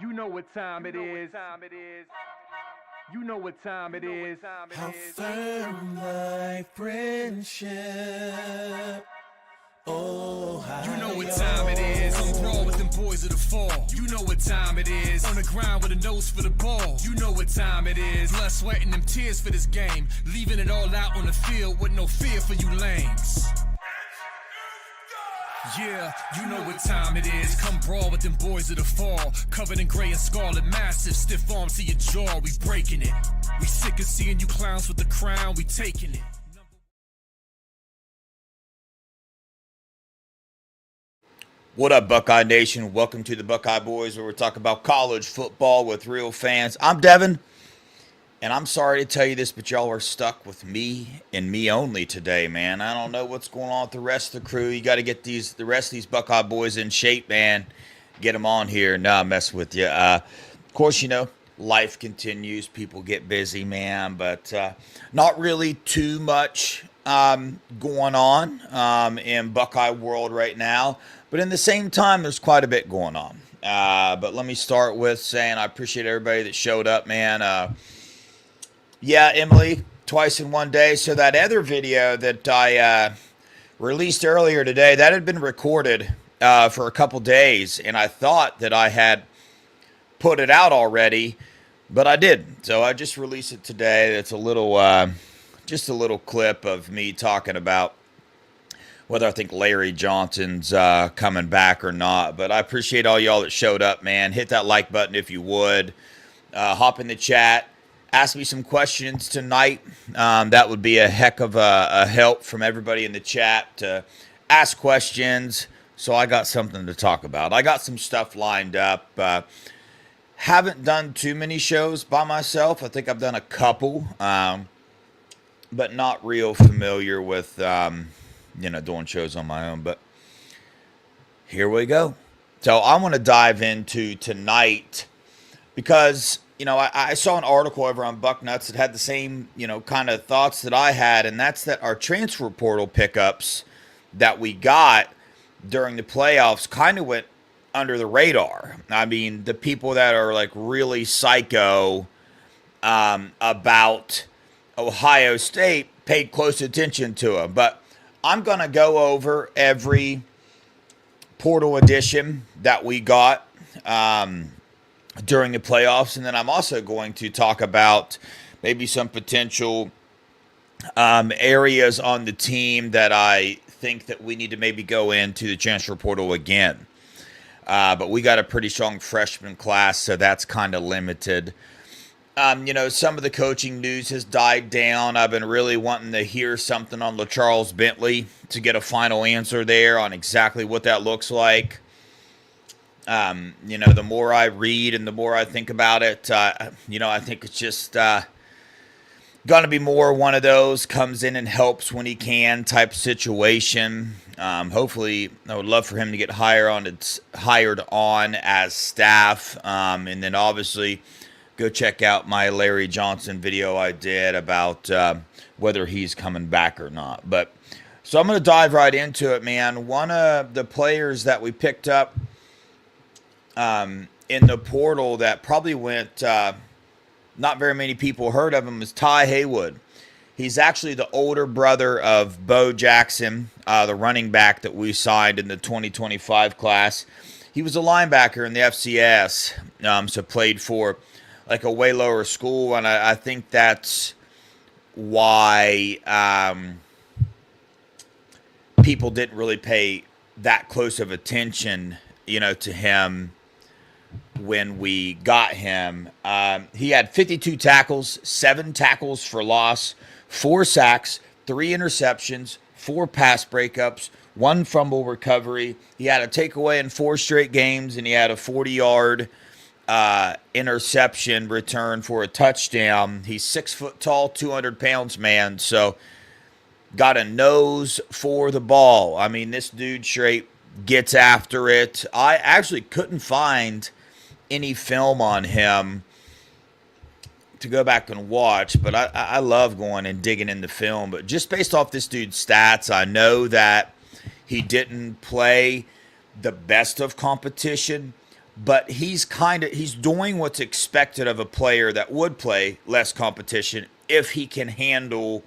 You know what time it is. You know what time it is. How firm thy friendship. Oh, how you know what time it is. I'm raw with them boys of the fall. You know what time it is. On the ground with a nose for the ball. You know what time it is. Blood, sweat, and them tears for this game. Leaving it all out on the field with no fear for you lames. Yeah, you know what time it is. Come brawl with them boys of the fall. Covered in gray and scarlet, massive, stiff arms to your jaw. We breaking it. We sick of seeing you clowns with the crown. We taking it. What up, Buckeye Nation? Welcome to the Buckeye Boys, where we're talking about college football with real fans. I'm Devin, and I'm sorry to tell you this, but y'all are stuck with me and me only today, man. I don't know what's going on with the rest of the crew. You got to get the rest of these Buckeye boys in shape, man. Get them on here. No, I'm messing with you. Of course, you know, life continues. People get busy, man, but not really too much going on in Buckeye world right now. But in the same time, there's quite a bit going on. But let me start with saying I appreciate everybody that showed up, man. Yeah, Emily, twice in one day. So that other video that I released earlier today, that had been recorded for a couple days. And I thought that I had put it out already, but I didn't. So I just released it today. It's just a little clip of me talking about whether I think Larry Johnson's coming back or not. But I appreciate all y'all that showed up, man. Hit that like button if you would. Hop in the chat. Ask me some questions tonight. That would be a heck of a help from everybody in the chat to ask questions. So I got something to talk about. I got some stuff lined up. Haven't done too many shows by myself. I think I've done a couple, but not real familiar with doing shows on my own. But here we go. So I want to dive into tonight because, you know, I saw an article over on Bucknuts that had the same, kind of thoughts that I had, and that's that our transfer portal pickups that we got during the playoffs kind of went under the radar. I mean, the people that are like really psycho about Ohio State paid close attention to them. But I'm going to go over every portal edition that we got during the playoffs. And then I'm also going to talk about maybe some potential areas on the team that I think that we need to maybe go into the transfer portal again. But we got a pretty strong freshman class, so that's kind of limited. Some of the coaching news has died down. I've been really wanting to hear something on LaCharles Bentley to get a final answer there on exactly what that looks like. The more I read and the more I think about it, I think it's just going to be more one of those comes in and helps when he can type situation. Hopefully, I would love for him to get hired on as staff. And then obviously, go check out my Larry Johnson video I did about whether he's coming back or not. But so I'm going to dive right into it, man. One of the players that we picked up in the portal that probably went, not very many people heard of him, is Tai Haywood. He's actually the older brother of Bo Jackson, the running back that we signed in the 2025 class. He was a linebacker in the FCS, so played for like a way lower school, and I think that's why people didn't really pay that close of attention, to him when we got him. He had 52 tackles, 7 tackles for loss, 4 sacks, 3 interceptions, 4 pass breakups, 1 fumble recovery. He had a takeaway in 4 straight games, and he had a 40-yard interception return for a touchdown. He's 6 foot tall, 200 pounds, man. So got a nose for the ball. I mean, this dude straight gets after it. I actually couldn't find any film on him to go back and watch, but I love going and digging in the film. But just based off this dude's stats, I know that he didn't play the best of competition, but he's doing what's expected of a player that would play less competition if he can handle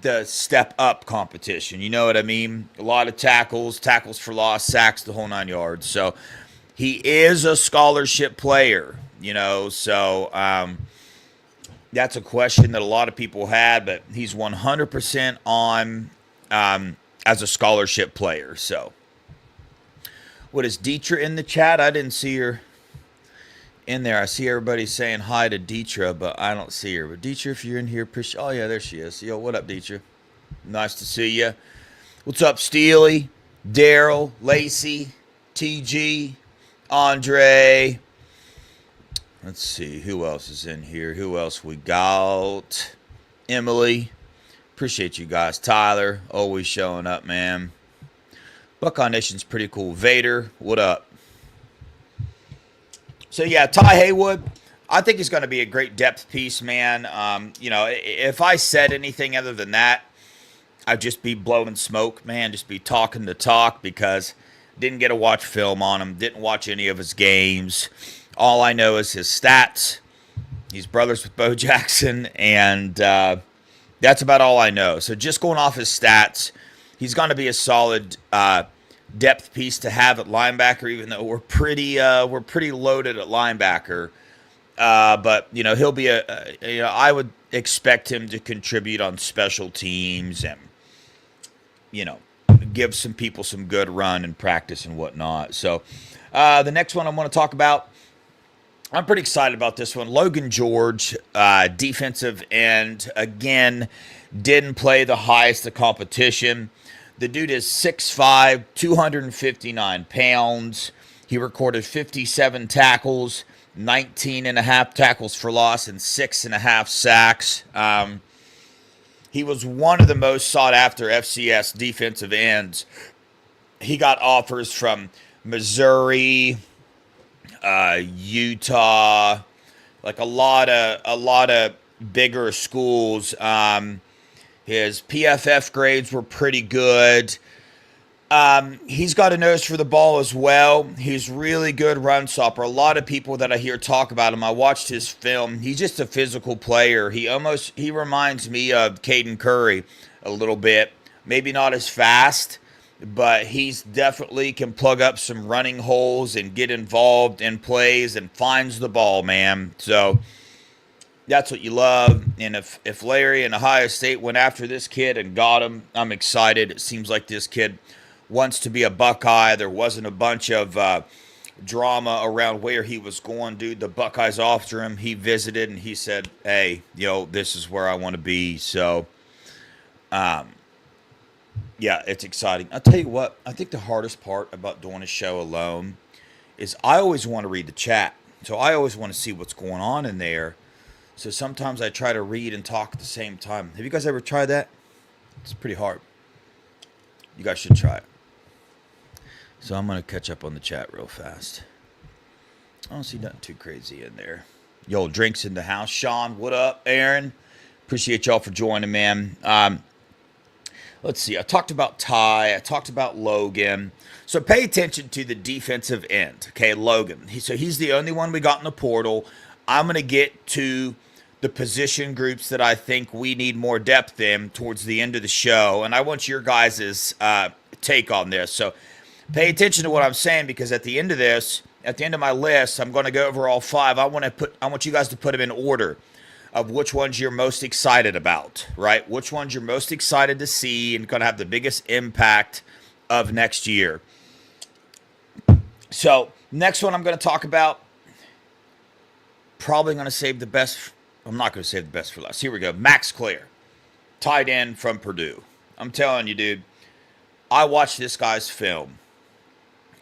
the step up competition. You know what I mean? A lot of tackles for loss, sacks, the whole 9 yards. So he is a scholarship player, so that's a question that a lot of people had, but he's 100% on as a scholarship player. So what is Deetra in the chat? I didn't see her in there. I see everybody saying hi to Deetra, but I don't see her. But Deetra, if you're in here, oh yeah, there she is. Yo, what up, Deetra? Nice to see you. What's up, Steely, Daryl, Lacey, TG, Andre? Let's see, who else is in here? Who else we got? Emily. Appreciate you guys. Tyler, always showing up, man. Buckeye Nation's pretty cool. Vader, what up? So, yeah, Tai Haywood, I think he's going to be a great depth piece, man. If I said anything other than that, I'd just be blowing smoke, man. Just be talking the talk because didn't get to watch film on him. Didn't watch any of his games. All I know is his stats. He's brothers with Bo Jackson, and that's about all I know. So just going off his stats, he's going to be a solid depth piece to have at linebacker, even though we're pretty loaded at linebacker. But he'll be I would expect him to contribute on special teams and give some people some good run and practice and whatnot. So the next one I want to talk about, I'm pretty excited about this one. Logan George, defensive end, again, didn't play the highest of competition. The dude is 6'5", 259 pounds. He recorded 57 tackles, 19.5 tackles for loss, and 6.5 sacks. He was one of the most sought-after FCS defensive ends. He got offers from Missouri, Utah, like a lot of bigger schools. His PFF grades were pretty good. He's got a nose for the ball as well. He's really good run stopper. A lot of people that I hear talk about him, I watched his film. He's just a physical player. He reminds me of Caden Curry a little bit. Maybe not as fast, but he's definitely can plug up some running holes and get involved in plays and finds the ball, man. So that's what you love. And if Larry and Ohio State went after this kid and got him, I'm excited. It seems like this kid wants to be a Buckeye. There wasn't a bunch of drama around where he was going, dude. The Buckeyes after him. He visited and he said, hey, this is where I want to be. So, yeah, it's exciting. I'll tell you what, I think the hardest part about doing a show alone is I always want to read the chat. So I always want to see what's going on in there. So sometimes I try to read and talk at the same time. Have you guys ever tried that? It's pretty hard. You guys should try it. So I'm going to catch up on the chat real fast. I don't see nothing too crazy in there. Yo, drinks in the house. Sean, what up? Aaron, appreciate y'all for joining, man. Let's see. I talked about Ty. I talked about Logan. So pay attention to the defensive end. Okay, Logan. He's the only one we got in the portal. I'm going to get to the position groups that I think we need more depth in towards the end of the show. And I want your guys' take on this. So pay attention to what I'm saying, because at the end of this, at the end of my list, I'm going to go over all 5. I want you guys to put them in order of which ones you're most excited about, right? Which ones you're most excited to see and going to have the biggest impact of next year. So next one I'm going to talk about, probably going to save the best. I'm not going to save the best for last. Here we go. Max Klare, tight end from Purdue. I'm telling you, dude, I watched this guy's film,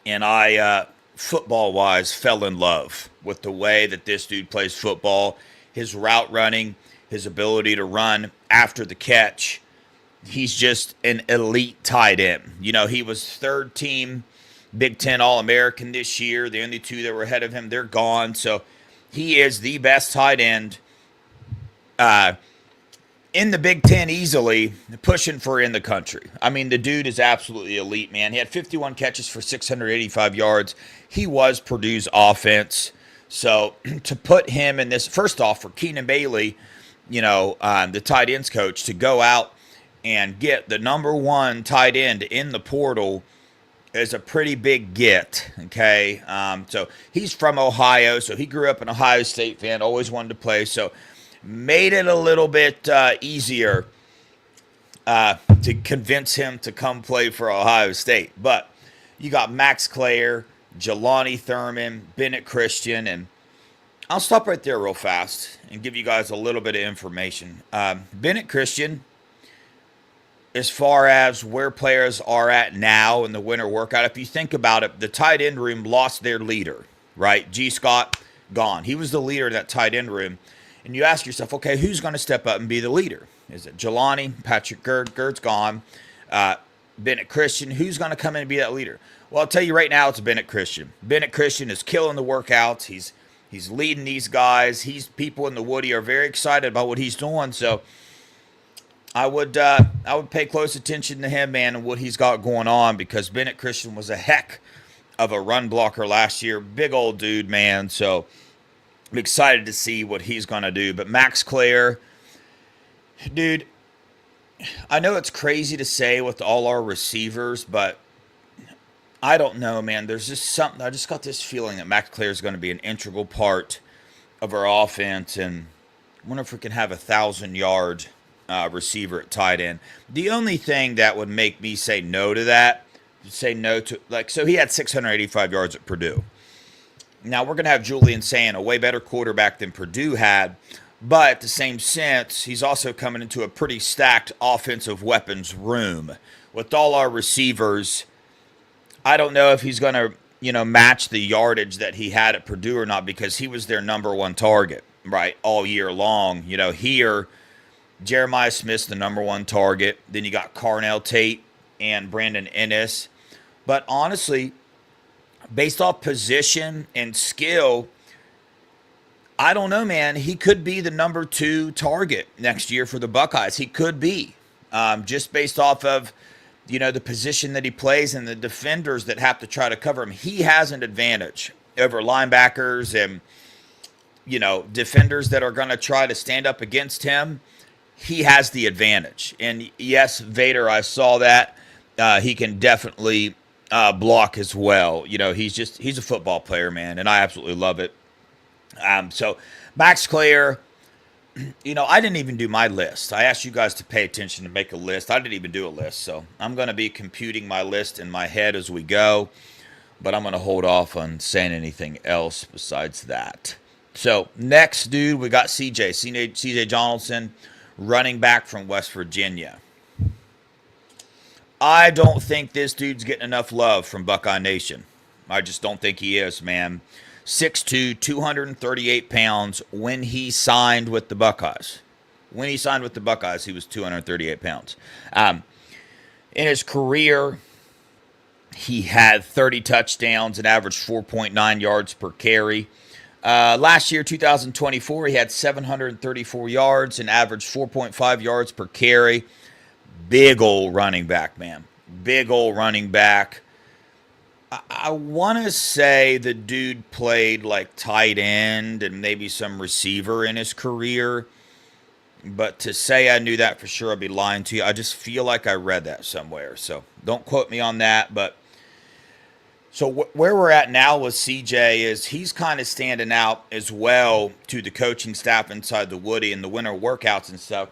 and I, football-wise, fell in love with the way that this dude plays football, his route running, his ability to run after the catch. He's just an elite tight end. He was third team Big Ten All-American this year. The only 2 that were ahead of him, they're gone. So he is the best tight end in the Big Ten easily, pushing for in the country. I mean, the dude is absolutely elite, man. He had 51 catches for 685 yards. He was Purdue's offense. So to put him in this, first off, for Keenan Bailey, the tight ends coach, to go out and get the number one tight end in the portal is a pretty big get, okay? So he's from Ohio, so he grew up an Ohio State fan, always wanted to play, so made it a little bit easier to convince him to come play for Ohio State. But you got Max Klare, Jelani Thurman, Bennett Christian, and I'll stop right there real fast and give you guys a little bit of information. Bennett Christian, as far as where players are at now in the winter workout, if you think about it, the tight end room lost their leader, right? G. Scott, gone. He was the leader of that tight end room. And you ask yourself, okay, who's going to step up and be the leader? Is it Jelani, Patrick Gerd? Gerd's gone. Bennett Christian, who's going to come in and be that leader? Well, I'll tell you right now, it's Bennett Christian. Bennett Christian is killing the workouts. He's leading these guys. People in the Woody are very excited about what he's doing. So I would pay close attention to him, man, and what he's got going on, because Bennett Christian was a heck of a run blocker last year. Big old dude, man. So I'm excited to see what he's going to do. But Max Klare, dude, I know it's crazy to say with all our receivers, but I don't know, man. There's just something. I just got this feeling that Max Klare is going to be an integral part of our offense, and I wonder if we can have 1,000-yard receiver at tight end. The only thing that would make me say no to that, so he had 685 yards at Purdue. Now, we're going to have Julian Sand, a way better quarterback than Purdue had, but at the same sense, he's also coming into a pretty stacked offensive weapons room. With all our receivers, I don't know if he's going to, match the yardage that he had at Purdue or not, because he was their number one target, right, all year long. Here, Jeremiah Smith's the number one target. Then you got Carnell Tate and Brandon Ennis. But honestly, based off position and skill, I don't know, man. He could be the number 2 target next year for the Buckeyes. He could be, just based off of, the position that he plays and the defenders that have to try to cover him. He has an advantage over linebackers and, defenders that are going to try to stand up against him. He has the advantage. And yes, Vader, I saw that. He can definitely block as well. He's a football player, man, and I absolutely love it. So Max Klare, I didn't even do my list. I asked you guys to pay attention to make a list. I didn't even do a list, so I'm going to be computing my list in my head as we go, but I'm going to hold off on saying anything else besides that. So next, dude, we got CJ Donaldson, running back from West Virginia. I don't think this dude's getting enough love from Buckeye Nation. I just don't think he is, man. 6'2", 238 pounds when he signed with the Buckeyes. When he signed with the Buckeyes, he was 238 pounds. In his career, he had 30 touchdowns and averaged 4.9 yards per carry. Last year, 2024, he had 734 yards and averaged 4.5 yards per carry. Big old running back, man. Big old running back. I want to say the dude played like tight end and maybe some receiver in his career. But to say I knew that for sure, I'd be lying to you. I just feel like I read that somewhere. So don't quote me on that. But so where we're at now with CJ is he's kind of standing out as well to the coaching staff inside the Woody and the winter workouts and stuff,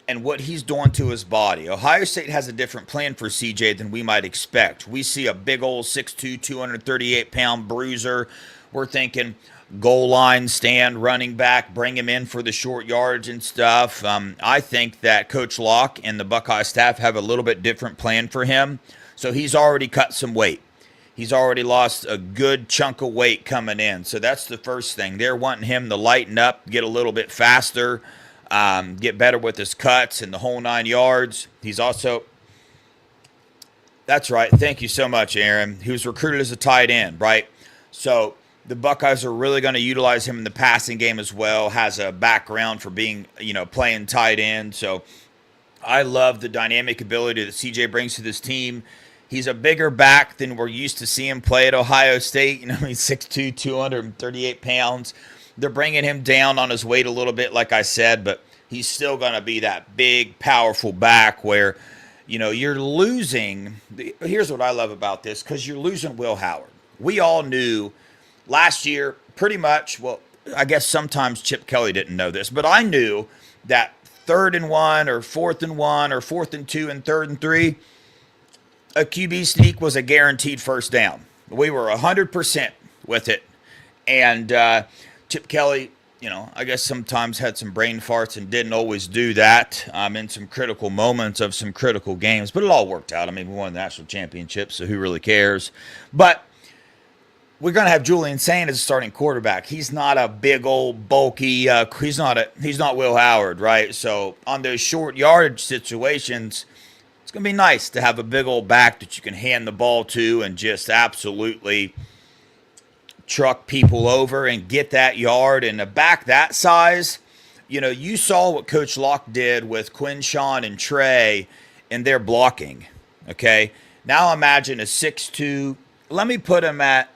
and what he's doing to his body. Ohio State has a different plan for CJ than we might expect. We see a big old 6'2", 238-pound bruiser. We're thinking goal line stand, running back, bring him in for the short yards and stuff. I think that Coach Locke and the Buckeye staff have a little bit different plan for him. So he's already cut some weight. He's already lost a good chunk of weight coming in. So that's the first thing. They're wanting him to lighten up, get a little bit faster, get better with his cuts and the whole 9 yards. He's also, that's right, thank you so much, Aaron. He was recruited as a tight end, right? So the Buckeyes are really going to utilize him in the passing game as well. Has a background for being, playing tight end. So I love the dynamic ability that CJ brings to this team. He's a bigger back than we're used to seeing him play at Ohio State. He's 6'2", 238 pounds. They're bringing him down on his weight a little bit, like I said, but he's still going to be that big, powerful back where, you're losing. Here's what I love about this, because you're losing Will Howard. We all knew last year pretty much, well, I guess sometimes Chip Kelly didn't know this, but I knew that 3rd and 1 or 4th and 1 or 4th and 2 and 3rd and 3, a QB sneak was a guaranteed first down. We were 100% with it. And Chip Kelly, I guess sometimes had some brain farts and didn't always do that in some critical moments of some critical games. But it all worked out. We won the national championship, so who really cares? But we're going to have Julian Saint as a starting quarterback. He's not a big old bulky. He's not Will Howard, right? So on those short yardage situations, it's going to be nice to have a big old back that you can hand the ball to and just absolutely truck people over and get that yard. And a back that size, you saw what Coach Locke did with Quinshawn and Trey in their blocking, okay? Now imagine a 6'2". Let me put him at,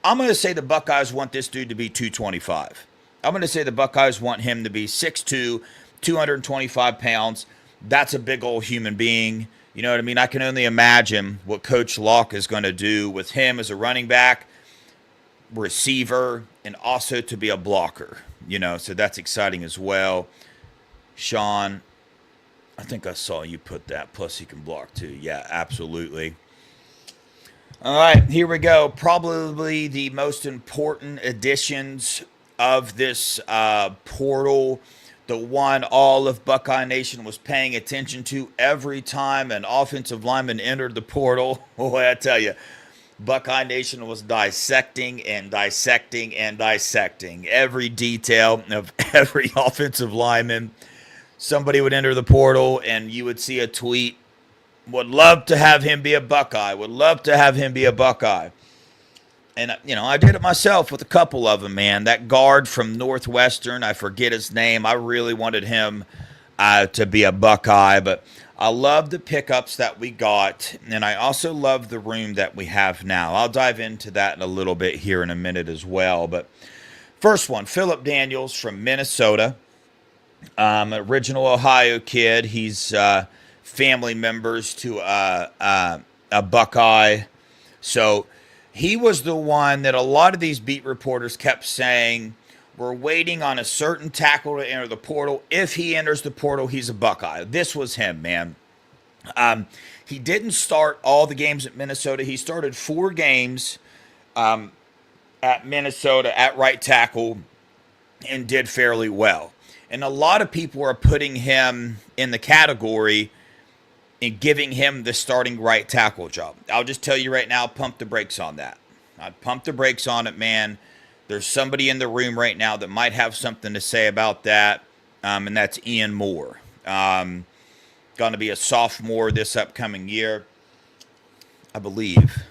I'm going to say the Buckeyes want this dude to be 225. I'm going to say the Buckeyes want him to be 6'2", 225 pounds. That's a big old human being. You know what I mean? I can only imagine what Coach Locke is going to do with him as a running back, receiver, and also to be a blocker. So that's exciting as well. Sean, I think I saw you put that. Plus he can block too. Yeah, absolutely. All right, here we go. Probably the most important additions of this portal, the one all of Buckeye Nation was paying attention to every time an offensive lineman entered the portal. Boy, I tell you, Buckeye Nation was dissecting and dissecting and dissecting every detail of every offensive lineman. Somebody would enter the portal and you would see a tweet, would love to have him be a Buckeye, would love to have him be a Buckeye. And, I did it myself with a couple of them, man. That guard from Northwestern, I forget his name. I really wanted him to be a Buckeye. But I love the pickups that we got. And I also love the room that we have now. I'll dive into that in a little bit here in a minute as well. But first one, Phillip Daniels from Minnesota. Original Ohio kid. He's family members to a Buckeye. So he was the one that a lot of these beat reporters kept saying, we're waiting on a certain tackle to enter the portal. If he enters the portal, he's a Buckeye. This was him, man. He didn't start all the games at Minnesota. He started 4 games at Minnesota at right tackle and did fairly well. And a lot of people are putting him in the category and giving him the starting right tackle job. I'll just tell you right now, pump the brakes on that. I'd pump the brakes on it, man. There's somebody in the room right now that might have something to say about that, and that's Ian Moore. Going to be a sophomore this upcoming year, I believe.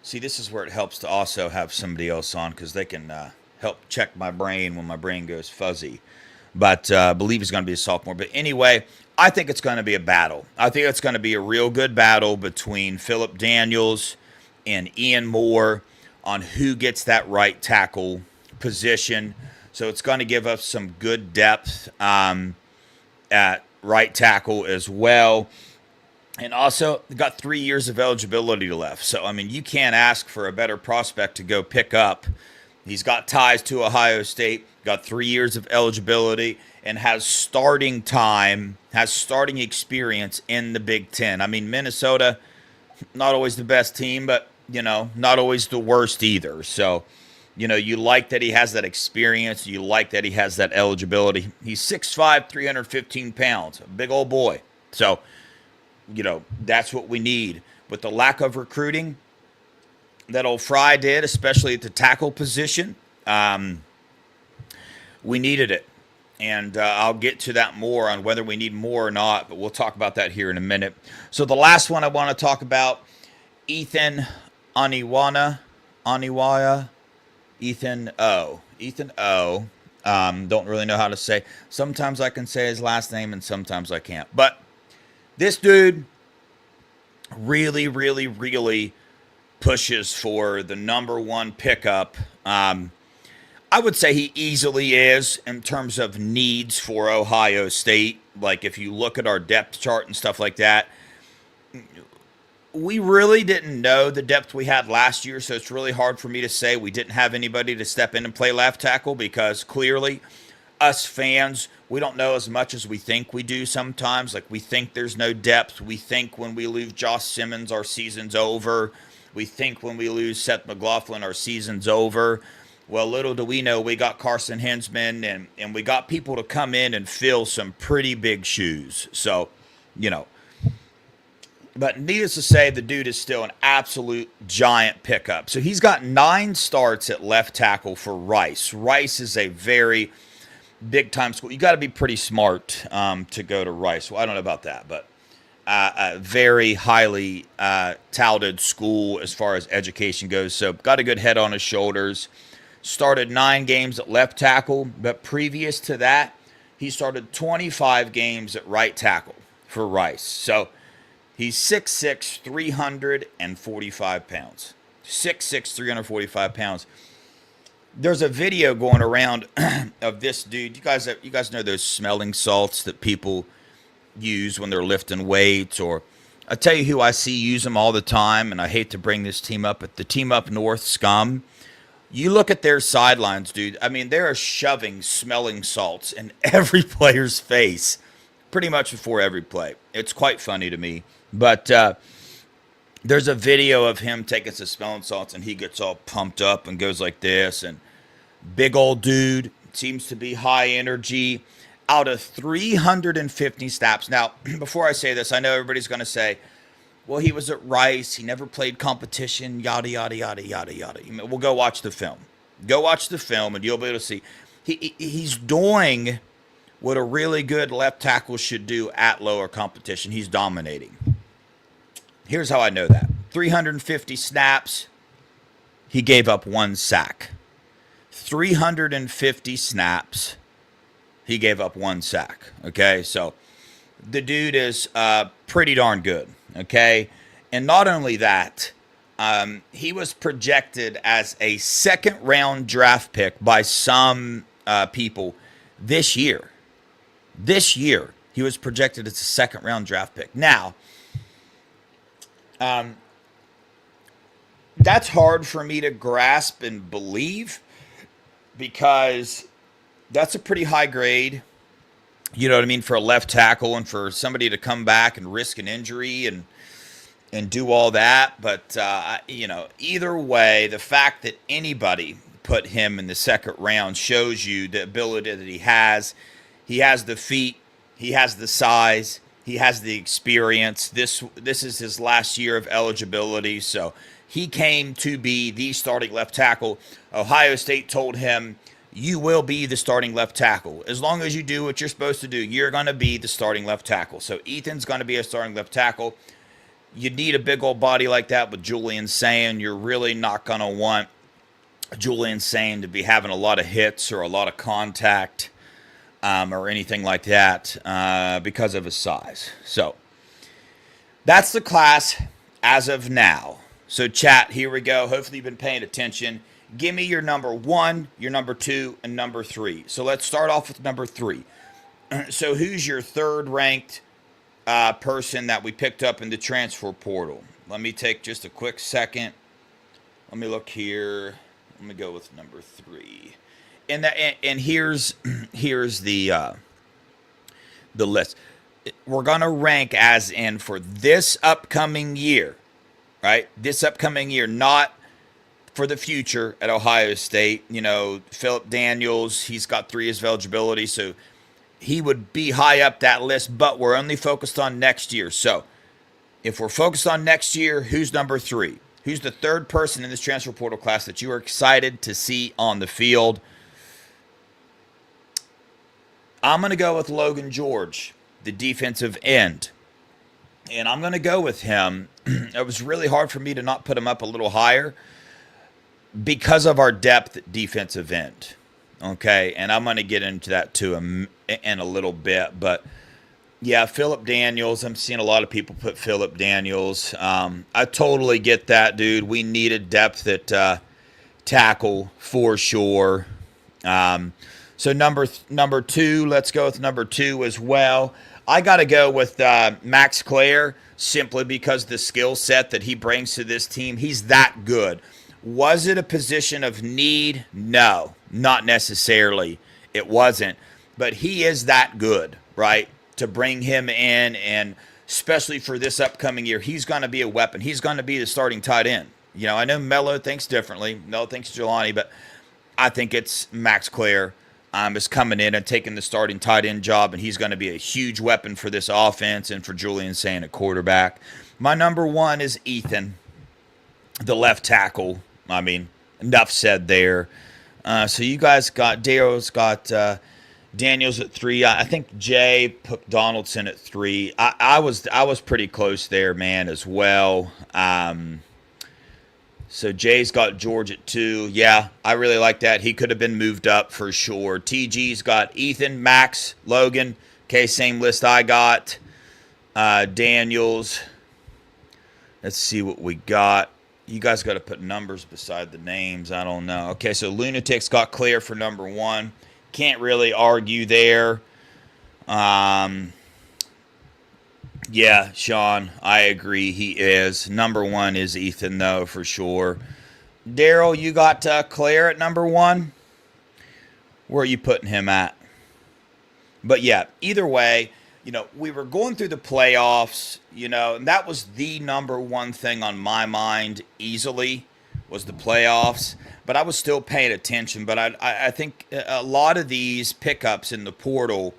See, this is where it helps to also have somebody else on because they can help check my brain when my brain goes fuzzy. But I believe he's going to be a sophomore. But anyway, I think it's going to be a battle. I think it's going to be a real good battle between Phillip Daniels and Ian Moore on who gets that right tackle position. So it's going to give us some good depth at right tackle as well. And also, got 3 years of eligibility left. So, you can't ask for a better prospect to go pick up. He's got ties to Ohio State, got 3 years of eligibility, and has starting time, has starting experience in the Big Ten. Minnesota, not always the best team, but, not always the worst either. So, you like that he has that experience. You like that he has that eligibility. He's 6'5", 315 pounds, a big old boy. So, that's what we need. With the lack of recruiting that old Fry did, especially at the tackle position, we needed it. And I'll get to that more on whether we need more or not, but we'll talk about that here in a minute. So the last one I want to talk about, Ethan Aniwaya. Ethan O. Ethan O. Don't really know how to say. Sometimes I can say his last name and sometimes I can't. But this dude really, really, really pushes for the number one pickup. I would say he easily is in terms of needs for Ohio State. Like if you look at our depth chart and stuff like that, we really didn't know the depth we had last year, so it's really hard for me to say we didn't have anybody to step in and play left tackle because clearly us fans, we don't know as much as we think we do sometimes. Like we think there's no depth. We think when we lose Josh Simmons, our season's over. We think when we lose Seth McLaughlin, our season's over. Well, little do we know, we got Carson Hinsman, and we got people to come in and fill some pretty big shoes. So, you know. But needless to say, the dude is still an absolute giant pickup. So he's got 9 starts at left tackle for Rice. Rice is a very big-time school. You got to be pretty smart to go to Rice. Well, I don't know about that, but a very highly touted school as far as education goes. So got a good head on his shoulders. Started 9 games at left tackle, but previous to that, he started 25 games at right tackle for Rice. So he's 6'6", 345 pounds. 6'6", 345 pounds. There's a video going around of this dude. You guys know those smelling salts that people use when they're lifting weights, or I tell you who I see use them all the time, and I hate to bring this team up, but the team up north, Scum. You look at their sidelines, dude. I mean, they're shoving smelling salts in every player's face, pretty much before every play. It's quite funny to me. But there's a video of him taking some smelling salts, and he gets all pumped up and goes like this. And big old dude, seems to be high energy. Out of 350 snaps. Now, before I say this, I know everybody's going to say, well, he was at Rice. He never played competition, yada, yada, yada, yada, yada. Well, go watch the film. Go watch the film, and you'll be able to see. He's doing what a really good left tackle should do at lower competition. He's dominating. Here's how I know that. 350 snaps, he gave up 1 sack. 350 snaps, he gave up 1 sack. Okay, so the dude is pretty darn good. Okay, and not only that, he was projected as a second-round draft pick by some people this year. This year, he was projected as a second-round draft pick. Now, that's hard for me to grasp and believe because that's a pretty high grade, you know what I mean, for a left tackle and for somebody to come back and risk an injury and do all that. But, you know, either way, the fact that anybody put him in the second round shows you the ability that he has. He has the feet. He has the size. He has the experience. This is his last year of eligibility, so he came to be the starting left tackle. Ohio State told him, you will be the starting left tackle. As long as you do what you're supposed to do, you're going to be the starting left tackle. So Ethan's going to be a starting left tackle. You need a big old body like that with Julian Sayin. You're really not going to want Julian Sayin to be having a lot of hits or a lot of contact or anything like that because of his size. So that's the class as of now. So chat, here we go. Hopefully you've been paying attention. Give me your number 1, your number 2, and number 3. So let's start off with number 3. So who's your third-ranked person that we picked up in the transfer portal? Let me take just a quick second. Let me look here. Let me go with number 3. And here's the list. We're gonna rank as in for this upcoming year, right? This upcoming year, not for the future at Ohio State. You know, Philip Daniels, he's got 3 years of eligibility, so he would be high up that list, but we're only focused on next year. So if we're focused on next year, who's number 3? Who's the third person in this transfer portal class that you are excited to see on the field? I'm going to go with Logan George, the defensive end. And I'm going to go with him. It was really hard for me to not put him up a little higher. because of our depth at defensive end. Okay, and I'm going to get into that too in a little bit. But, yeah, Phillip Daniels. I'm seeing a lot of people put Phillip Daniels. I totally get that, dude. We needed depth at tackle for sure. So number two, let's go with number two as well. I got to go with Max Klare simply because the skill set that he brings to this team, he's that good. Was it a position of need? No, not necessarily. It wasn't. But he is that good, right? To bring him in, and especially for this upcoming year, he's going to be a weapon. He's going to be the starting tight end. You know, I know Mello thinks differently. Mello thinks Jelani, but I think it's Max Klare is coming in and taking the starting tight end job, and he's going to be a huge weapon for this offense and for Julian Sain at quarterback. My number one is Ethan, the left tackle. I mean, enough said there. So you guys got, Daryl's got Daniels at 3. I think Jay put Donaldson at 3. I was pretty close there, man, as well. So Jay's got George at 2. Yeah, I really like that. He could have been moved up for sure. TG's got Ethan, Max, Logan. Okay, same list I got. Daniels. Let's see what we got. You guys got to put numbers beside the names. I don't know. Okay, so Lunatic's got Klare for number 1. Can't really argue there. Yeah, Sean, I agree. He is. Number 1 is Ethan, though, for sure. Daryl, you got Klare at number 1? Where are you putting him at? But, yeah, either way, you know, we were going through the playoffs, you know, and that was the number 1 thing on my mind easily was the playoffs. But I was still paying attention. But I think a lot of these pickups in the portal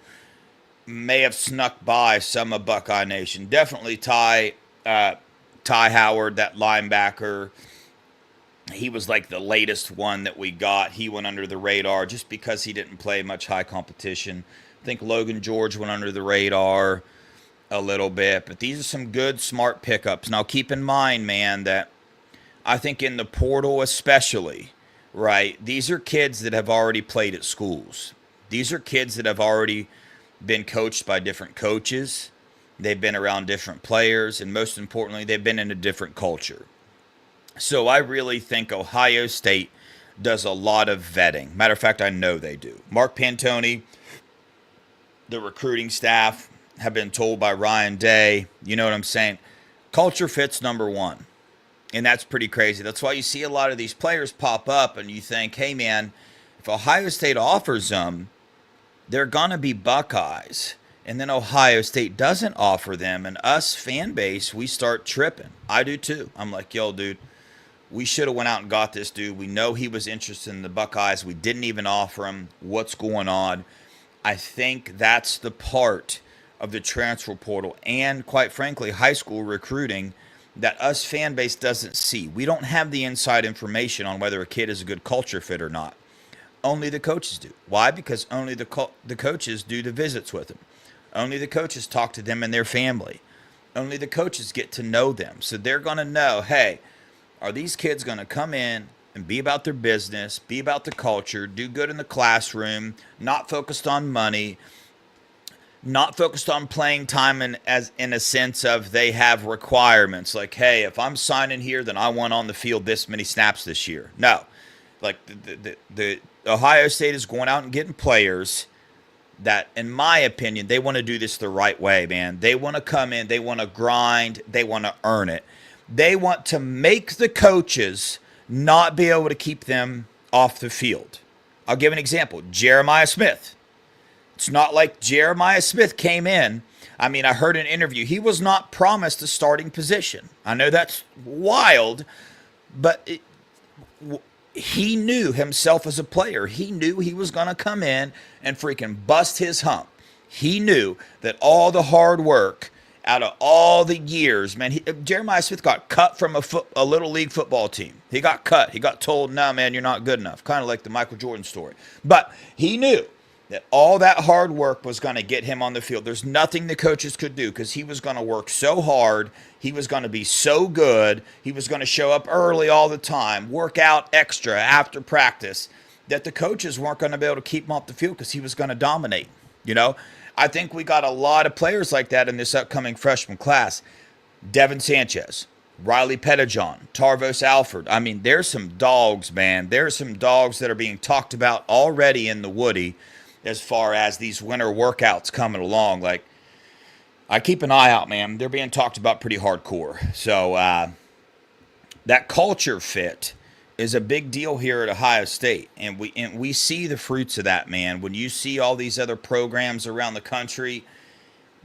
may have snuck by some of Buckeye Nation. Definitely Tai Haywood, that linebacker. He was like the latest one that we got. He went under the radar just because he didn't play much high competition. I think Logan George went under the radar a little bit. But these are some good, smart pickups. Now, keep in mind, man, that I think in the portal especially, right, these are kids that have already played at schools. These are kids that have already been coached by different coaches. They've been around different players. And most importantly, they've been in a different culture. So I really think Ohio State does a lot of vetting. Matter of fact, I know they do. Mark Pantoni, the recruiting staff, have been told by Ryan Day, you know what I'm saying? Culture fit's number 1. And that's pretty crazy. That's why you see a lot of these players pop up and you think, hey, man, if Ohio State offers them, they're going to be Buckeyes. And then Ohio State doesn't offer them. And us fan base, we start tripping. I do too. I'm like, yo, dude, we should have went out and got this dude. We know he was interested in the Buckeyes. We didn't even offer him. What's going on? I think that's the part of the transfer portal and, quite frankly, high school recruiting that us fan base doesn't see. We don't have the inside information on whether a kid is a good culture fit or not. Only the coaches do. Why? Because only the coaches do the visits with them. Only the coaches talk to them and their family. Only the coaches get to know them. So they're going to know, hey, are these kids going to come in and be about their business, be about the culture, do good in the classroom, not focused on money, not focused on playing time in a sense of they have requirements. Like, hey, if I'm signing here, then I want on the field this many snaps this year. No. Like, the Ohio State is going out and getting players that, in my opinion, they want to do this the right way, man. They want to come in. They want to grind. They want to earn it. They want to make the coaches not be able to keep them off the field. I'll give an example. Jeremiah Smith. It's not like Jeremiah Smith came in. I mean, I heard an interview. He was not promised a starting position. I know that's wild, but he knew himself as a player. He knew he was going to come in and freaking bust his hump. He knew that all the hard work out of all the years, man, Jeremiah Smith got cut from a little league football team. He got cut. He got told, no, man, you're not good enough. Kind of like the Michael Jordan story. But he knew that all that hard work was going to get him on the field. There's nothing the coaches could do because he was going to work so hard. He was going to be so good. He was going to show up early all the time, work out extra after practice, that the coaches weren't going to be able to keep him off the field because he was going to dominate. I think we got a lot of players like that in this upcoming freshman class. Devin Sanchez, Riley Pettijohn, Tarvos Alford. I mean, there's some dogs, man. There's some dogs that are being talked about already in the Woody as far as these winter workouts coming along. Like, I keep an eye out, man. They're being talked about pretty hardcore. So that culture fit is a big deal here at Ohio State. And we see the fruits of that, man. When you see all these other programs around the country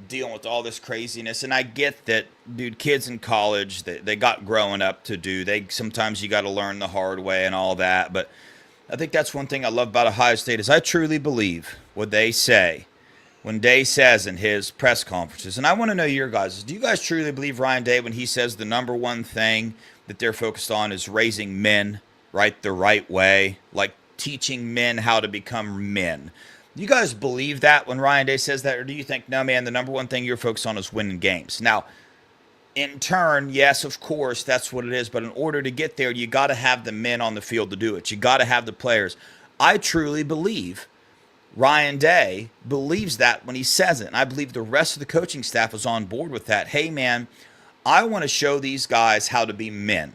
dealing with all this craziness, and I get that, dude, kids in college, they got growing up to do. Sometimes you got to learn the hard way and all that, but I think that's one thing I love about Ohio State is I truly believe what they say when Day says in his press conferences. And I want to know your guys. Do you guys truly believe Ryan Day when he says the number one thing that they're focused on is raising men, right, the right way, like teaching men how to become men? Do you guys believe that when Ryan Day says that, or do you think, no, man, the number one thing you're focused on is winning games? Now, in turn, yes, of course, that's what it is. But in order to get there, you got to have the men on the field to do it. You got to have the players. I truly believe Ryan Day believes that when he says it. And I believe the rest of the coaching staff is on board with that. Hey, man, I want to show these guys how to be men.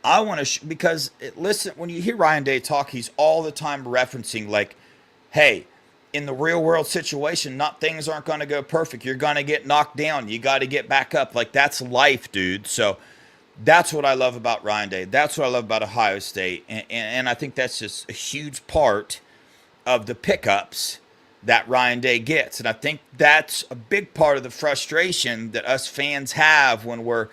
I want to because, listen, when you hear Ryan Day talk, he's all the time referencing like, hey, in the real world situation, things aren't going to go perfect. You're going to get knocked down. You got to get back up. Like, that's life, dude. So that's what I love about Ryan Day. That's what I love about Ohio State. And I think that's just a huge part of the pickups that Ryan Day gets. And I think that's a big part of the frustration that us fans have when we're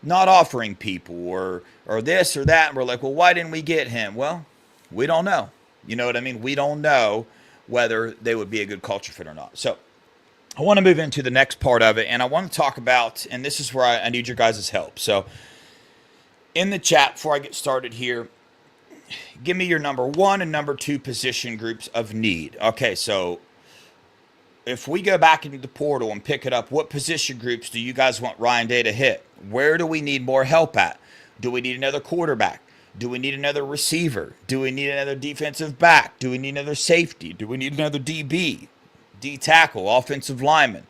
not offering people or this or that. And we're like, well, why didn't we get him? Well, we don't know. You know what I mean? We don't know whether they would be a good culture fit or not. So I want to move into the next part of it, and I want to talk about, and this is where I need your guys' help. So in the chat, before I get started here, give me your number 1 and number 2 position groups of need. Okay, so if we go back into the portal and pick it up, what position groups do you guys want Ryan Day to hit? Where do we need more help at? Do we need another quarterback? Do we need another receiver? Do we need another defensive back? Do we need another safety? Do we need another DB, D tackle, offensive lineman?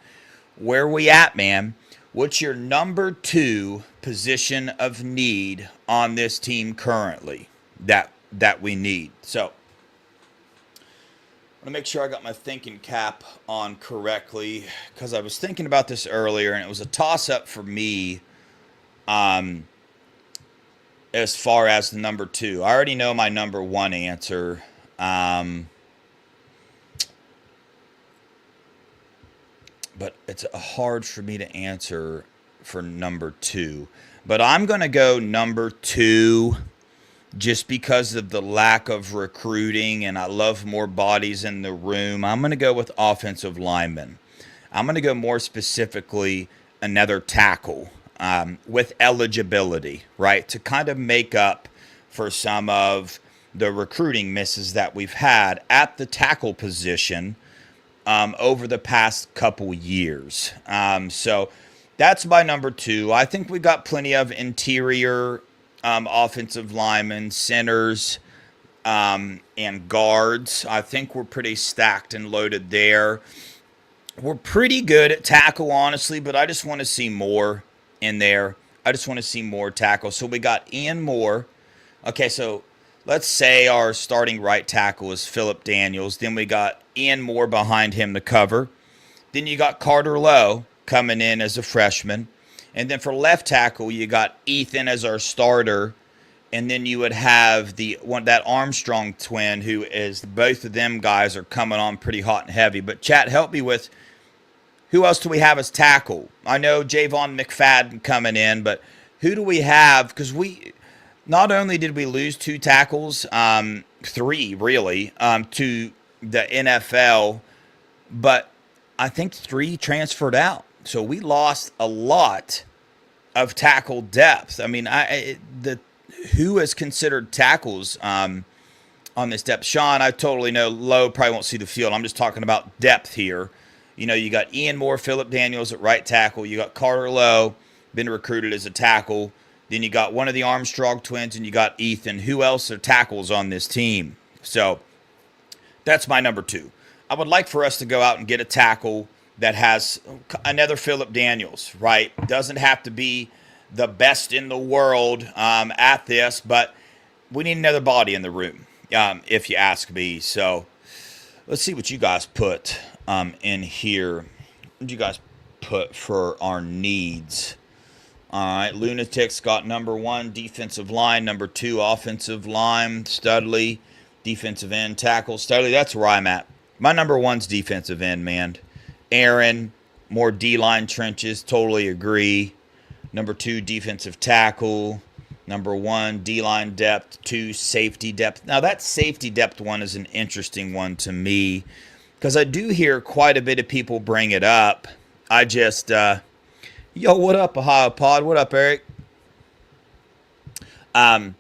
Where are we at, man? What's your number 2 position of need on this team currently that we need? So I want to make sure I got my thinking cap on correctly because I was thinking about this earlier and it was a toss-up for me. As far as the number 2, I already know my number 1 answer. But it's hard for me to answer for number 2. But I'm going to go number 2 just because of the lack of recruiting, and I love more bodies in the room. I'm going to go with offensive lineman. I'm going to go more specifically another tackle. With eligibility, right, to kind of make up for some of the recruiting misses that we've had at the tackle position over the past couple years. So that's my number 2. I think we got plenty of interior offensive linemen, centers, and guards. I think we're pretty stacked and loaded there. We're pretty good at tackle, honestly, but I just want to see more in there. I just want to see more tackle. So we got Ian Moore. Okay, so let's say our starting right tackle is Phillip Daniels. Then we got Ian Moore behind him to cover. Then you got Carter Lowe coming in as a freshman. And then for left tackle, you got Ethan as our starter. And then you would have that Armstrong twin, who is, both of them guys are coming on pretty hot and heavy. But chat, help me with, who else do we have as tackle? I know Javon McFadden coming in, but who do we have? Because we, not only did we lose 2 tackles, 3 really, to the NFL, but I think 3 transferred out. So we lost a lot of tackle depth. I mean, who is considered tackles on this depth. Sean, I totally know Lowe probably won't see the field. I'm just talking about depth here. You know, you got Ian Moore, Phillip Daniels at right tackle. You got Carter Lowe, been recruited as a tackle. Then you got one of the Armstrong twins, and you got Ethan. Who else are tackles on this team? So that's my number 2. I would like for us to go out and get a tackle that has another Phillip Daniels, right? Doesn't have to be the best in the world at this, but we need another body in the room, if you ask me. So let's see what you guys put in here. What did you guys put for our needs? All right, Lunatics got number 1, defensive line. Number 2, offensive line. Studley, defensive end, tackle. Studley, that's where I'm at. My number 1's defensive end, man. Aaron, more D-line trenches. Totally agree. Number 2, defensive tackle. Number 1, D-line depth. 2, safety depth. Now, that safety depth one is an interesting one to me because I do hear quite a bit of people bring it up. I just, yo, what up, Ohio Pod? What up, Eric? I'm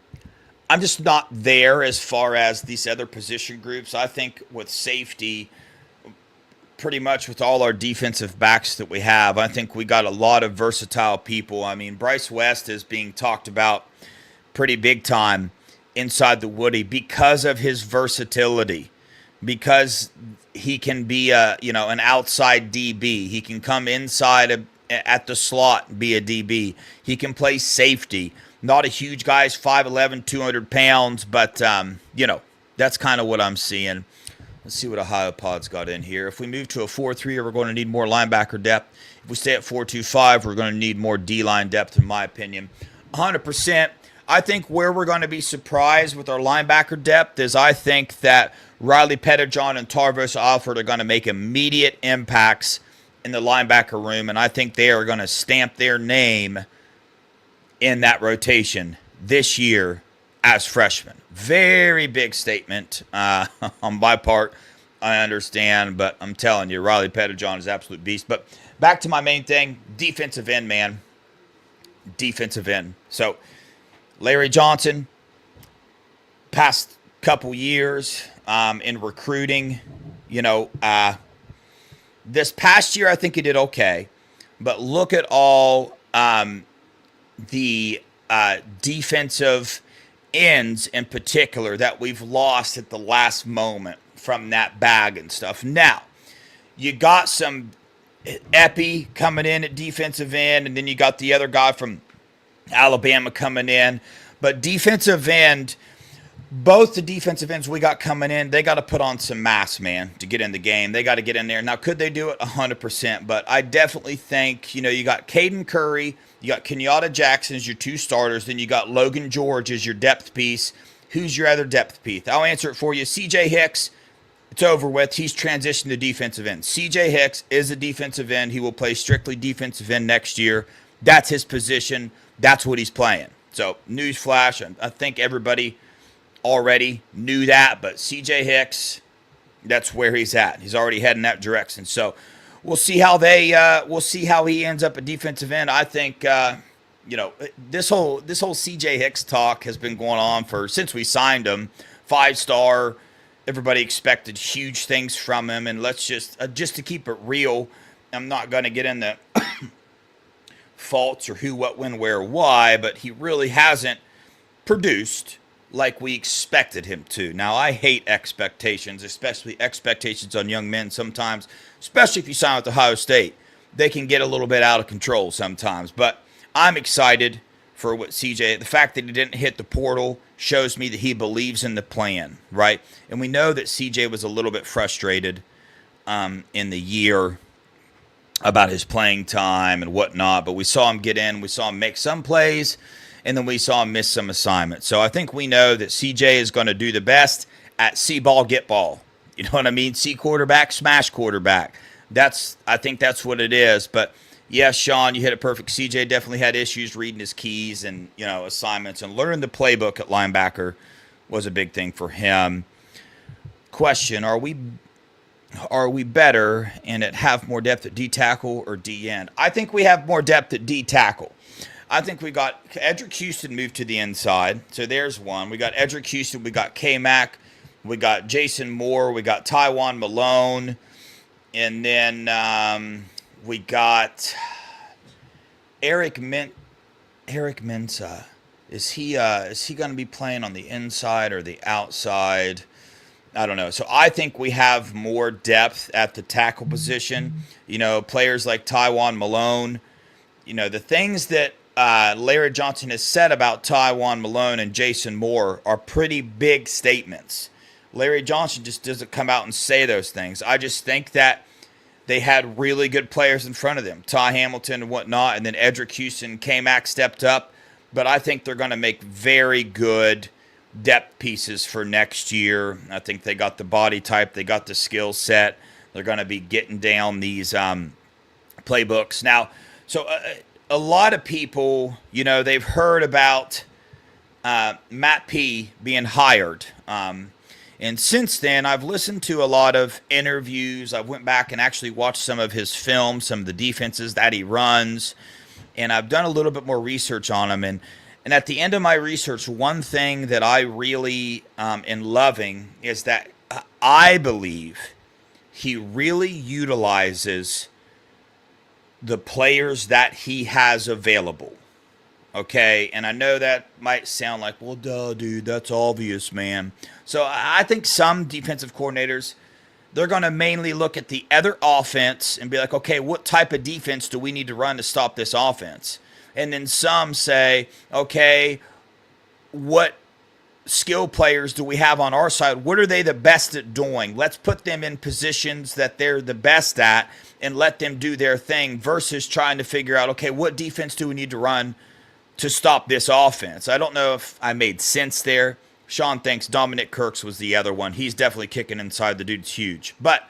just not there as far as these other position groups. I think with safety, pretty much with all our defensive backs that we have, I think we got a lot of versatile people. I mean, Bryce West is being talked about pretty big time inside the Woody because of his versatility, because he can be an outside DB. He can come inside at the slot and be a DB. He can play safety. Not a huge guy. He's 5'11", 200 pounds, but, that's kind of what I'm seeing. Let's see what Ohio Pod's got in here. If we move to a 4-3, we're going to need more linebacker depth. If we stay at 4-2-5, we're going to need more D-line depth, in my opinion. 100%. I think where we're going to be surprised with our linebacker depth is I think that Riley Pettijohn and Tarvis Alford are going to make immediate impacts in the linebacker room, and I think they are going to stamp their name in that rotation this year as freshmen. Very big statement on my part, I understand, but I'm telling you, Riley Pettijohn is an absolute beast. But back to my main thing, defensive end, man. Defensive end. So Larry Johnson, past couple years in recruiting, this past year I think he did okay, but look at all the defensive ends in particular that we've lost at the last moment from that bag and stuff. Now, you got some Epi coming in at defensive end, and then you got the other guy from Alabama coming in. But defensive end, both the defensive ends we got coming in, they got to put on some mass, man, to get in the game. They got to get in there. Now, could they do it? 100%. But I definitely think, you got Caden Curry, you got Kenyatta Jackson as your 2 starters, then you got Logan George as your depth piece. Who's your other depth piece? I'll answer it for you. C.J. Hicks, it's over with. He's transitioned to defensive end. C.J. Hicks is a defensive end. He will play strictly defensive end next year. That's his position. That's what he's playing. So, newsflash, I think everybody already knew that, but C.J. Hicks, that's where he's at. He's already heading that direction. So, we'll see how he ends up at defensive end. I think this whole C.J. Hicks talk has been going on since we signed him. 5-star, everybody expected huge things from him, and let's just to keep it real, I'm not going to get into faults or who, what, when, where, why, but he really hasn't produced like we expected him to. Now, I hate expectations, especially expectations on young men sometimes, especially if you sign with Ohio State. They can get a little bit out of control sometimes. But I'm excited for what CJ, the fact that he didn't hit the portal shows me that he believes in the plan, right? And we know that CJ was a little bit frustrated in the year about his playing time and whatnot, but we saw him get in, we saw him make some plays, and then we saw him miss some assignments. So I think we know that CJ is going to do the best at see ball, get ball. You know what I mean? See quarterback, smash quarterback. I think that's what it is. But yes, Sean, you hit it perfect. CJ definitely had issues reading his keys and, assignments, and learning the playbook at linebacker was a big thing for him. Question, are we better and have more depth at D tackle or D end? I think we have more depth at D tackle. I think we got Edric Houston moved to the inside, so there's one. We got Edric Houston, we got K-Mac, We got Jason Moore. We got Tywone Malone. And then we got Eric Mensah. Is he going to be playing on the inside or the outside? I don't know. So I think we have more depth at the tackle position. You know, players like Tywone Malone. You know, the things that Larry Johnson has said about Tywone Malone and Jason Moore are pretty big statements. Larry Johnson just doesn't come out and say those things. I just think that they had really good players in front of them, Ty Hamilton and whatnot, and then Edric Houston, K-Mac stepped up. But I think they're going to make very good depth pieces for next year. I think they got the body type. They got the skill set. They're going to be getting down these playbooks. Now, so a lot of people, you know, they've heard about Matt P being hired. And since then, I've listened to a lot of interviews. I went back and actually watched some of his films, some of the defenses that he runs. And I've done a little bit more research on him. And at the end of my research, one thing that I really am loving is that I believe he really utilizes the players that he has available. Okay, and I know that might sound like, well, duh, dude, that's obvious, man. So I think some defensive coordinators, they're going to mainly look at the other offense and be like, okay, what type of defense do we need to run to stop this offense? And then some say, okay, what skill players do we have on our side? What are they the best at doing? Let's put them in positions that they're the best at and let them do their thing versus trying to figure out, okay, what defense do we need to run to stop this offense? I don't know if I made sense there. Sean thinks Dominic Kirks was the other one. He's definitely kicking inside. The dude's huge. But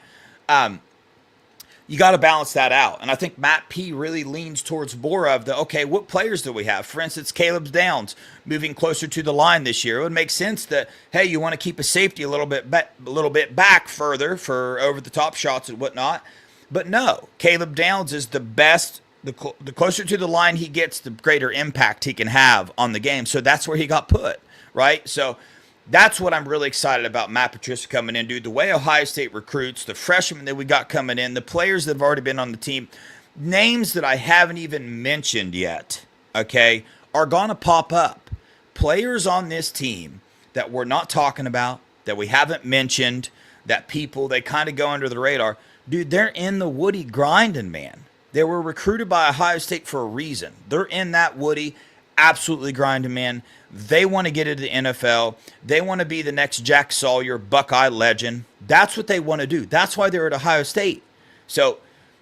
you got to balance that out. And I think Matt P really leans towards more of the, okay, what players do we have? For instance, Caleb Downs moving closer to the line this year. It would make sense that, hey, you want to keep a safety a little bit back further for over-the-top shots and whatnot. But no, Caleb Downs is the best. The closer to the line he gets, the greater impact he can have on the game. So that's where he got put, right? So that's what I'm really excited about Matt Patricia coming in, dude. The way Ohio State recruits, the freshmen that we got coming in, the players that have already been on the team, names that I haven't even mentioned yet, okay, are going to pop up. Players on this team that we're not talking about, that we haven't mentioned, that people, they kind of go under the radar. Dude, they're in the Woody grinding, man. They were recruited by Ohio State for a reason. They're in that Woody, absolutely grinding, man. They want to get into the NFL. They want to be the next Jack Sawyer, Buckeye legend. That's what they want to do. That's why they're at Ohio State. So,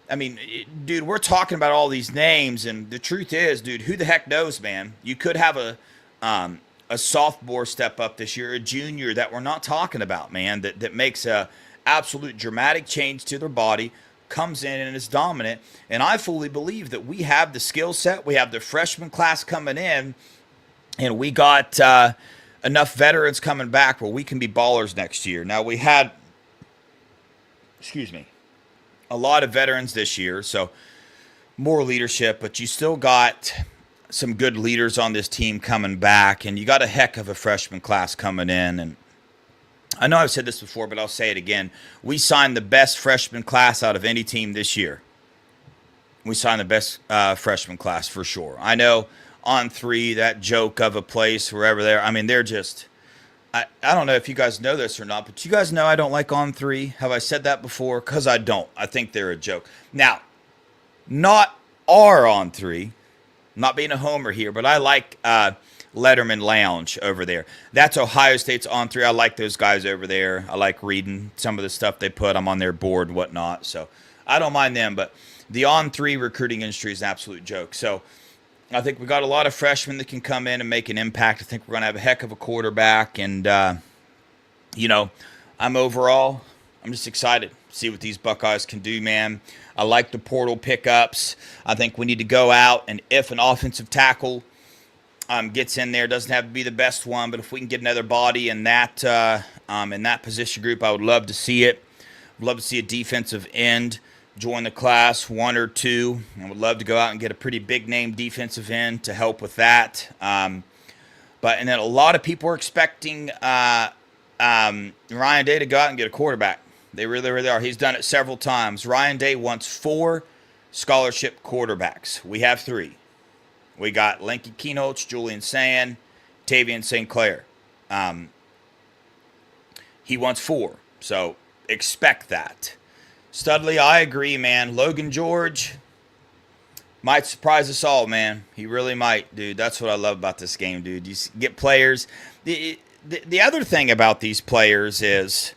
I mean, dude, we're talking about all these names, and the truth is, dude, who the heck knows, man? You could have a sophomore step up this year, a junior that we're not talking about, man, that makes a absolute dramatic change to their body, comes in and is dominant. And I fully believe that we have the skill set. We have the freshman class coming in, and we got enough veterans coming back where we can be ballers next year. Now, we had, a lot of veterans this year, so more leadership, but you still got some good leaders on this team coming back, and you got a heck of a freshman class coming in. And I know I've said this before, but I'll say it again. We signed the best freshman class out of any team this year. We signed the best freshman class for sure. I know On Three, that joke of a place wherever they're, I mean, they're just, I don't know if you guys know this or not, but you guys know I don't like On Three. Have I said that before? Because I don't. I think they're a joke. Now, not our On Three. I'm not being a homer here, but I like Letterman Lounge over there. That's Ohio State's On Three. I like those guys over there. I like reading some of the stuff they put. I'm on their board and whatnot, so I don't mind them. But the On Three recruiting industry is an absolute joke. So I think we got a lot of freshmen that can come in and make an impact. I think we're going to have a heck of a quarterback. And, I'm just excited to see what these Buckeyes can do, man. I like the portal pickups. I think we need to go out, and if an offensive tackle gets in there, doesn't have to be the best one, but if we can get another body in that position group, I would love to see it. I'd love to see a defensive end join the class, one or two. I would love to go out and get a pretty big name defensive end to help with that. And then a lot of people are expecting Ryan Day to go out and get a quarterback. They really, really are. He's done it several times. Ryan Day wants 4 scholarship quarterbacks. We have 3. We got Linky Keenholz, Julian Sand, Tavian St. Clair. He wants 4. So expect that. Studley, I agree, man. Logan George might surprise us all, man. He really might, dude. That's what I love about this game, dude. You get players. The other thing about these players is,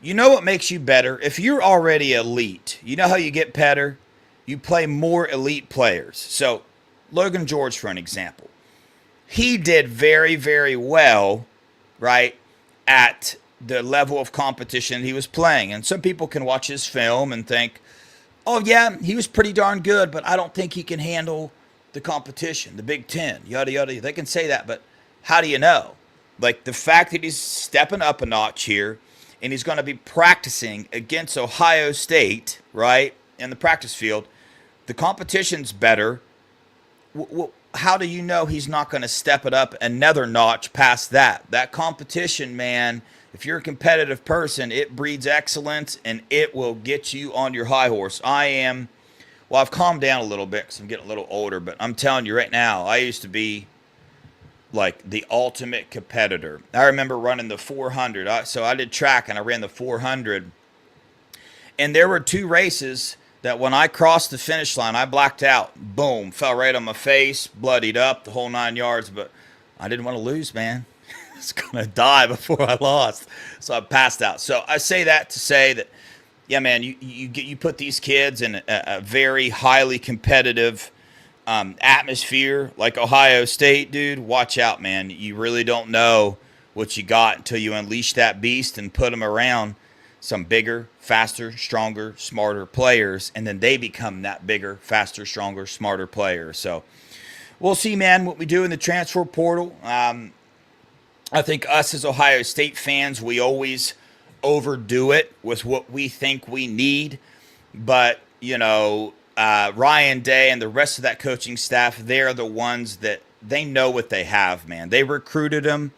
you know what makes you better? If you're already elite, you know how you get better? You play more elite players. So, Logan George, for an example. He did very, very well, right, at the level of competition he was playing. And some people can watch his film and think, oh, yeah, he was pretty darn good, but I don't think he can handle the competition, the Big Ten, yada, yada. They can say that, but how do you know? Like, the fact that he's stepping up a notch here, and he's going to be practicing against Ohio State, right, in the practice field, the competition's better. How do you know he's not going to step it up another notch past that? That competition, man, if you're a competitive person, it breeds excellence, and it will get you on your high horse. I've calmed down a little bit because I'm getting a little older, but I'm telling you right now, I used to be like the ultimate competitor. I remember running the 400. So I did track, and I ran the 400. And there were 2 races that when I crossed the finish line, I blacked out. Boom, fell right on my face, bloodied up, the whole 9 yards. But I didn't want to lose, man. I was going to die before I lost. So I passed out. So I say that to say that, yeah, man, you put these kids in a very highly competitive atmosphere like Ohio State, dude. Watch out, man. You really don't know what you got until you unleash that beast and put them around some bigger, faster, stronger, smarter players, and then they become that bigger, faster, stronger, smarter player. So we'll see, man, what we do in the transfer portal. I think us as Ohio State fans, we always overdo it with what we think we need. But, Ryan Day and the rest of that coaching staff, they're the ones that they know what they have, man. They recruited him.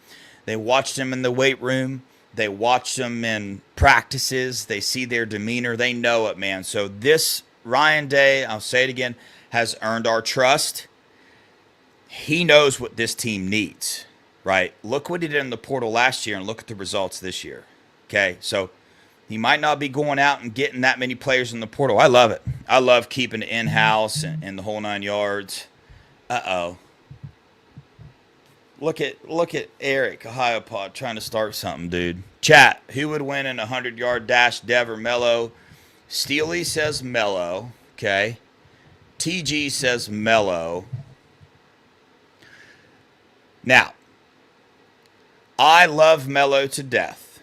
They watched him in the weight room. They watch them in practices. They see their demeanor. They know it, man. So this Ryan Day, I'll say it again, has earned our trust. He knows what this team needs, right? Look what he did in the portal last year and look at the results this year, okay? So he might not be going out and getting that many players in the portal. I love it. I love keeping it in-house and the whole 9 yards. Uh-oh. Look at Eric, Ohio Pod, trying to start something, dude. Chat, who would win in a 100-yard dash, Dev or Mello? Steely says Mello, okay. TG says Mello. Now, I love Mello to death,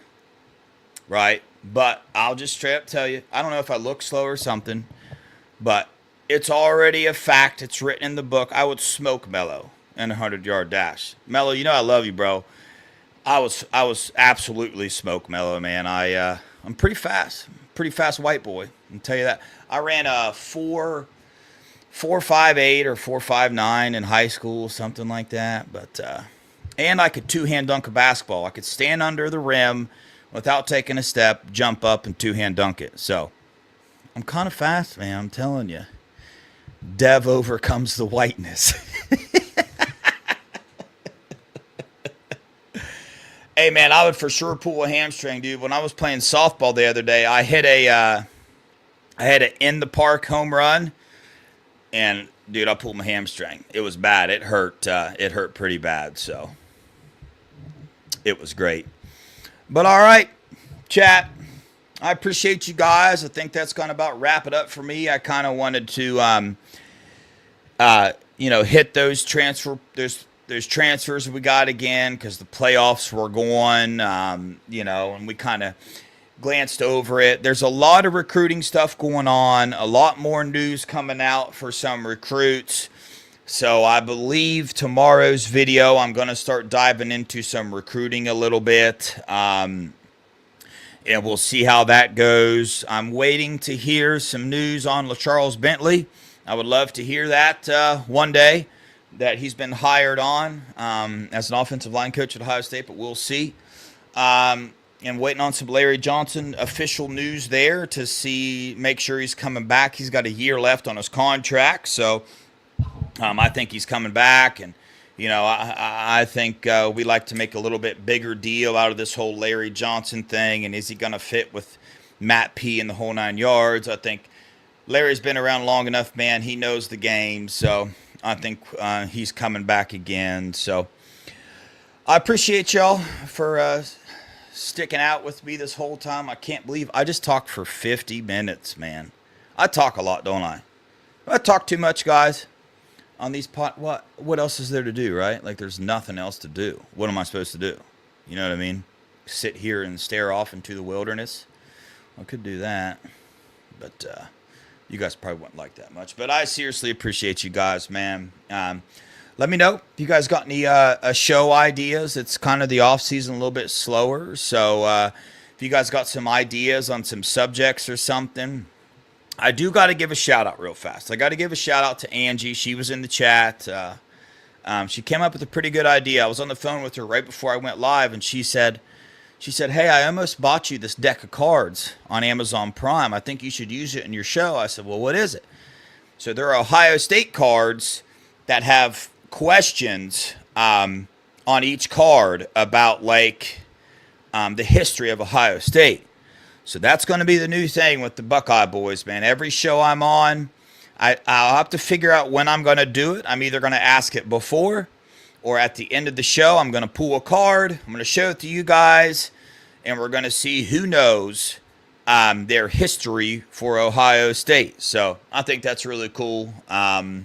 right? But I'll just straight up tell you, I don't know if I look slow or something, but it's already a fact. It's written in the book. I would smoke Mello in a 100-yard dash. Mello, you know I love you, bro. I was absolutely smoke Mello, man. I'm pretty fast. Pretty fast white boy. I'll tell you that. I ran a 4.58 or 4.59 in high school, something like that. But and I could two-hand dunk a basketball. I could stand under the rim without taking a step, jump up, and two-hand dunk it. So I'm kind of fast, man. I'm telling you. Dev overcomes the whiteness. Hey, man, I would for sure pull a hamstring, dude. When I was playing softball the other day, I had an in-the-park home run, and, dude, I pulled my hamstring. It was bad. It hurt. It hurt pretty bad, so it was great. But, all right, chat, I appreciate you guys. I think that's going to about wrap it up for me. I kind of wanted to, hit those transfers we got again because the playoffs were going, and we kind of glanced over it. There's a lot of recruiting stuff going on, a lot more news coming out for some recruits. So I believe tomorrow's video, I'm going to start diving into some recruiting a little bit, and we'll see how that goes. I'm waiting to hear some news on LaCharles Bentley. I would love to hear that one day, that he's been hired on as an offensive line coach at Ohio State, but we'll see. And waiting on some Larry Johnson official news there to make sure he's coming back. He's got a year left on his contract, so I think he's coming back. And I think we like to make a little bit bigger deal out of this whole Larry Johnson thing. And is he going to fit with Matt P and the whole 9 yards? I think Larry's been around long enough, man. He knows the game, so I think he's coming back again. So I appreciate y'all for sticking out with me this whole time. I can't believe I just talked for 50 minutes, man. I talk a lot, don't I? I talk too much, guys, on these what else is there to do, right? Like, there's nothing else to do. What am I supposed to do? You know what I mean? Sit here and stare off into the wilderness? I could do that, but you guys probably wouldn't like that much. But I seriously appreciate you guys, man. Let me know if you guys got any show ideas. It's kind of the off season, a little bit slower. So if you guys got some ideas on some subjects or something, I do got to give a shout out real fast. I got to give a shout out to Angie. She was in the chat. She came up with a pretty good idea. I was on the phone with her right before I went live, and she said, hey, I almost bought you this deck of cards on Amazon Prime. I think you should use it in your show. I said, well, what is it? So there are Ohio State cards that have questions on each card about, like, the history of Ohio State. So that's going to be the new thing with the Buckeye boys, man. Every show I'm on, I'll have to figure out when I'm going to do it. I'm either going to ask it before or at the end of the show. I'm going to pull a card. I'm going to show it to you guys, and we're going to see who knows their history for Ohio State. So I think that's really cool. And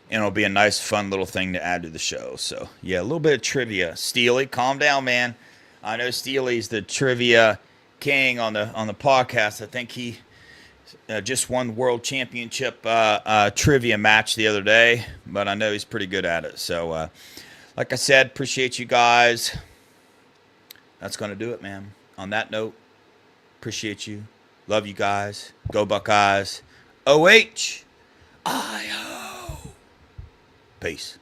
it'll be a nice, fun little thing to add to the show. So, yeah, a little bit of trivia. Steely, calm down, man. I know Steely's the trivia king on the podcast. I think he just won the world championship trivia match the other day, but I know he's pretty good at it. So, like I said, appreciate you guys. That's going to do it, man. On that note, appreciate you. Love you guys. Go Buckeyes. OH. I-O. Peace.